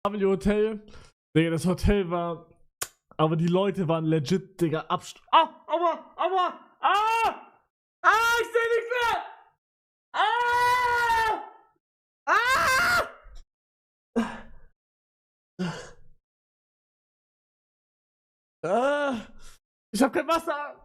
W Hotel. Digga, das Hotel war. Aber die Leute waren legit, Digga, aua! Ich seh nichts mehr! Ich hab kein Wasser!